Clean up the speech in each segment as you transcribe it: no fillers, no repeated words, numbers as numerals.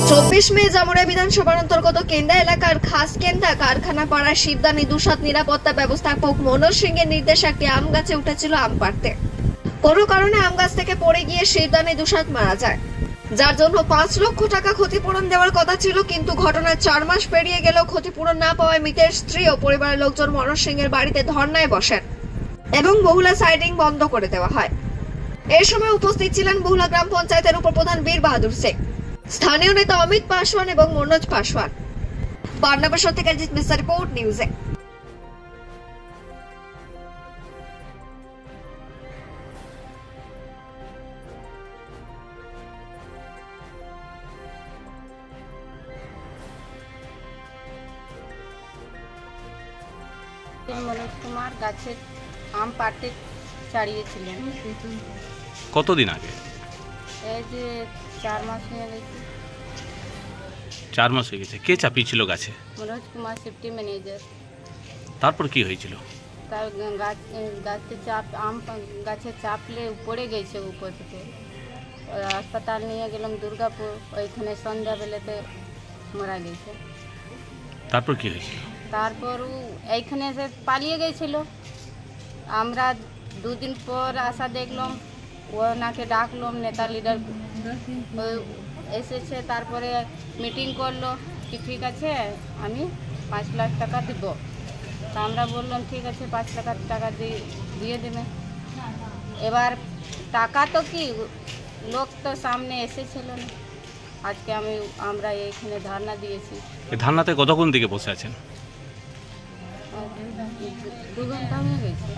24 মে জামুড়া বিধানসভার অন্তর্গত কেন্দা এলাকার খাসকেন্দা কারখানা পাড়ার শিবদানি দুসাদ নিরাপত্তা ব্যবস্থাপক মনোজ সিং এর নির্দেশে একটি আম গাছে উঠেছিল আম পাড়তে। কোনো কারণে আম গাছ থেকে পড়ে গিয়ে শিবদানি দুসাদ মারা যায়, যার জন্য 5 লক্ষ টাকা ক্ষতিপূরণ দেওয়ার কথা ছিল। কিন্তু ঘটনার 4 মাস পেরিয়ে গেলেও ক্ষতিপূরণ না পাওয়ায় মৃতের স্ত্রী ও পরিবারের লোকজন মনোজ সিং এর বাড়িতে ধর্নায় বসেন এবং বহুলা সাইডিং বন্ধ করে দেওয়া হয়। এই সময় উপস্থিত ছিলেন বহুলা গ্রাম পঞ্চায়েতের উপপ্রধান বীর বাহাদুর সিং, স্থানীয় নেতা অমিত পাসওয়ান এবং মনোজ পাসওয়ান। পাটনাবাসর থেকে জিত মিস্টার রিপোর্ট নিউজে। মনোজ কুমার গাছে আম পাড়তে ছাড়িয়েছিলেন। কতদিন আগে? এই যে 4 মাস হয়ে গেছে। 4 মাস হয়ে গেছে। কে চাপিয়েছিল গাছে? Manoj Kumar safety manager. তারপর কি হয়েছিল? তার গাছে গাছে চাপলে পড়ে গেছে উপর থেকে। হাসপাতাল নিয়ে গেলাম দুর্গাপুর, ওইখানে সন্ধ্যাবেলাতে মারা গেছে। তারপর কি হয়েছিল? তারপর এইখানে এসে পালিয়ে গেছিল। আমরা 2 দিন পর আসা দেখলাম, ওনাকে ডাকলাম, নেতা লিডার এসেছে। তারপরে মিটিং করলো কি ঠিক আছে আমি 5 লাখ টাকা দিব। তা আমরা বললাম ঠিক আছে 5 লাখ টাকা দিয়ে দেবে। এবার টাকা তো কি, লোক তো সামনে এসেছিল না। আজকে আমরা এইখানে ধর্ণা দিয়েছি। এই ধর্ণাতে কতক্ষণ দিকে বসে আছেন? 2 ঘন্টা হয়ে গেছে।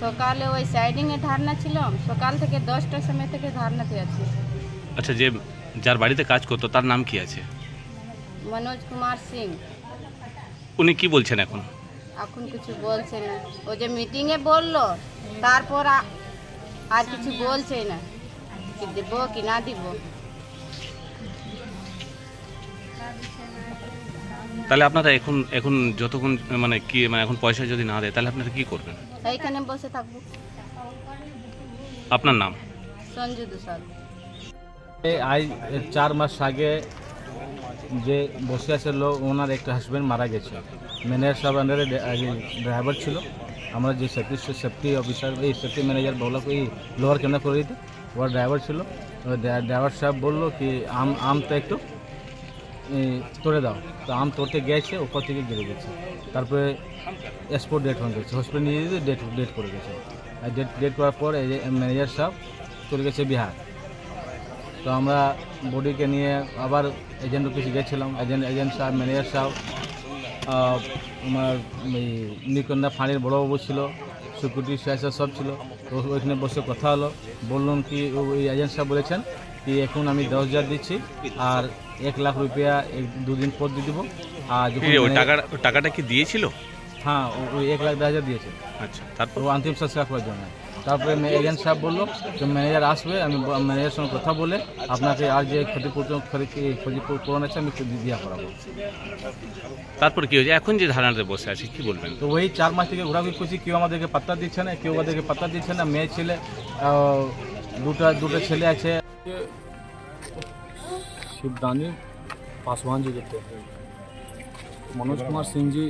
সকালে ওই সাইডিংয়ে ধর্ণা ছিলাম, সকাল থেকে 10টার সময় থেকে ধর্ণাতে আছি। আচ্ছা, যার বাড়িতে কাজ করতো তার নাম কি আছে? মনোজ কুমার সিং। উনি কি বলছেন এখন? এখন কিছু বলছে না। ও যে মিটিংয়ে বললো, তারপর আর কিছু বলছে না কি দিব কি না দিব। তাহলে আপনারা এখন যতক্ষণ এখন পয়সা যদি না দেয় তাহলে আপনারা কি করবেন? এইখানে বসে থাকবো। আপনার নাম? সঞ্জু দুসাদ। আজ 4 মাস আগে যে বসে আছে লোক, ওনার একটা হাজব্যান্ড মারা গেছে। ম্যানেজার সাহেব আন্ডারে ড্রাইভার ছিল। আমরা যে সেফটি অফিসার, এই সেফটি ম্যানেজার বললো কি লোয়ার কেনা করে দিতে, ওর ড্রাইভার ছিল। ড্রাইভার সাহেব বললো কি আমটা একটু তোড়ে দাও। তো আম তোড়তে গেছে, উপর থেকে গিরে গেছে। তারপরে স্পট ডেট হয়ে গেছে, হসপিটাল নিয়ে যেতে ডেট করে গেছে। আর ডেট করার পর এই যে ম্যানেজার সাহেব চলে গেছে বিহার। তো আমরা বডিকে নিয়ে আবার এজেন্ট অফিসে গেছিলাম। এজেন্ট সাহেব, ম্যানেজার সাহেব, আমার এই নিকন্দা ফাঁড়ির বড়োবাবু ছিল, সিকিউরিটি সাহেব সব ছিল। তো ওইখানে বসে কথা হলো। বললাম কি ওই এজেন্ট সাহেব বলেছেন কি এখন আমি 10,000 দিচ্ছি আর 1 লাখ রুপিয়া 2 দিন পর দিয়ে দেবো। আর টাকাটা কি দিয়েছিল? হ্যাঁ, ওই 1,10,000 দিয়েছে। আচ্ছা, তারপর ও অন্তিম সংস্কার করার জন্য। তারপরে এজেন্ট সাহেব বললো যে ম্যানেজার আসবে, আমি ম্যানেজারের সঙ্গে কথা বলে আপনাকে আর যে ক্ষতিপূরণ আছে আমি দিয়া করাবো। তারপর কি হয়েছে? এখন যে ধারণাতে বসে আছে কি বলবেন? তো ওই 4 মাস থেকে ঘোরাঘুরি করছি, কেউ আমাদেরকে পাত্তা দিচ্ছে না, কেউ আমাদেরকে পাত্তা দিচ্ছে না। মেয়ে ছেলে দুটো ছেলে আছে। शिवदानी पासवान जी कहते हैं, मनोज कुमार सिंह जी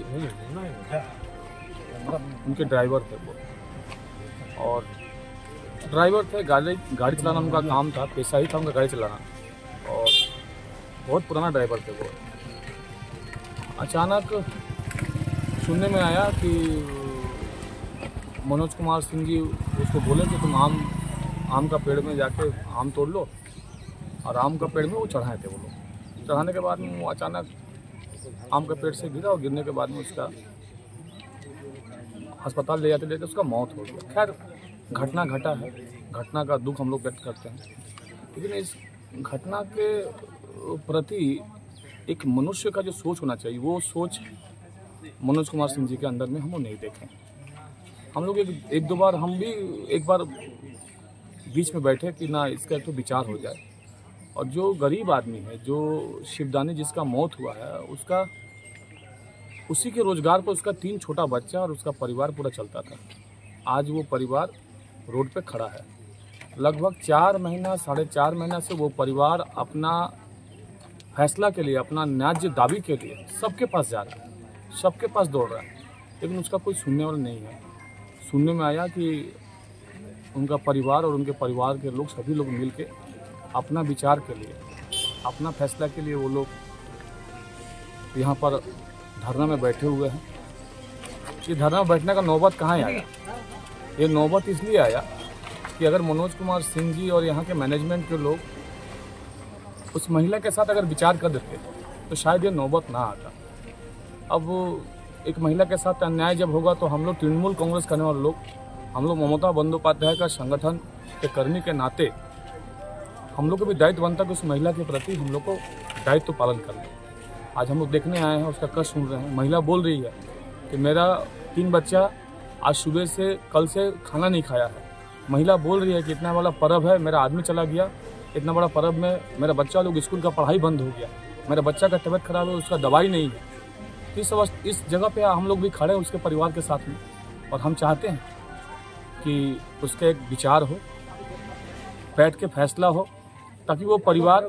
उनके ड्राइवर थे वो। और ड्राइवर थे, गाड़ी चलाना उनका काम था, पैसा ही था उनका गाड़ी चलाना। और बहुत पुराना ड्राइवर थे वो। अचानक सुनने में आया कि मनोज कुमार सिंह जी उसको बोले कि तुम आम का पेड़ में जाके आम तोड़ लो। और आम का पेड़ में वो चढ़ाए थे वो लोग। चढ़ाने के बाद में वो अचानक आम का पेड़ से गिरा और गिरने के बाद में उसका अस्पताल ले जाते उसका मौत हो गया। खैर घटना घटा है, घटना का दुख हम लोग व्यक्त करते हैं। लेकिन इस घटना के प्रति एक मनुष्य का जो सोच होना चाहिए, वो सोच मनोज कुमार सिंह जी के अंदर में हम वो नहीं देखें। हम लोग एक दो बार हम भी एक बार बीच में बैठे कि ना इसका एक तो विचार हो जाए। और जो गरीब आदमी है, जो शिवदानी जिसका मौत हुआ है, उसका उसी के रोजगार पर उसका 3 छोटा बच्चा और उसका परिवार पूरा चलता था। आज वो परिवार रोड पे खड़ा है। लगभग 4 महीना 4.5 महीना से वो परिवार अपना फैसला के लिए, अपना न्याय्य दावी के लिए सबके पास जा रहा है, सबके पास दौड़ रहा है, लेकिन उसका कोई सुनने वाला नहीं है। सुनने में आया कि उनका परिवार और उनके परिवार के लोग, सभी लोग मिल के अपना विचार के लिए, अपना फैसला के लिए वो लोग यहाँ पर धरना में बैठे हुए हैं। ये धरना में बैठने का नौबत कहाँ आया? ये नौबत इसलिए आया कि अगर मनोज कुमार सिंह जी और यहाँ के मैनेजमेंट के लोग उस महिला के साथ अगर विचार कर देते तो शायद ये नौबत ना आता। अब एक महिला के साथ अन्याय जब होगा तो हम लोग तृणमूल कांग्रेस करने वाले लोग, हम लोग ममता बंदोपाध्याय का संगठन के कर्मी के नाते हम लोग को भी दायित्व बनता है कि उस महिला के प्रति हम लोग को दायित्व पालन करना। आज हम लोग देखने आए हैं, उसका कष्ट सुन रहे हैं। महिला बोल रही है कि मेरा 3 बच्चा आज सुबह से कल से खाना नहीं खाया है। महिला बोल रही है कि इतना बड़ा पर्व है, मेरा आदमी चला गया, इतना बड़ा पर्व में मेरा बच्चा लोग स्कूल का पढ़ाई बंद हो गया, मेरा बच्चा का तबीयत खराब है, उसका दवाई नहीं है। इस जगह पे हम लोग भी खड़े हैं उसके परिवार के साथ में, और हम चाहते हैं कि उसका एक विचार हो, बैठ के फैसला हो, ताकि वो परिवार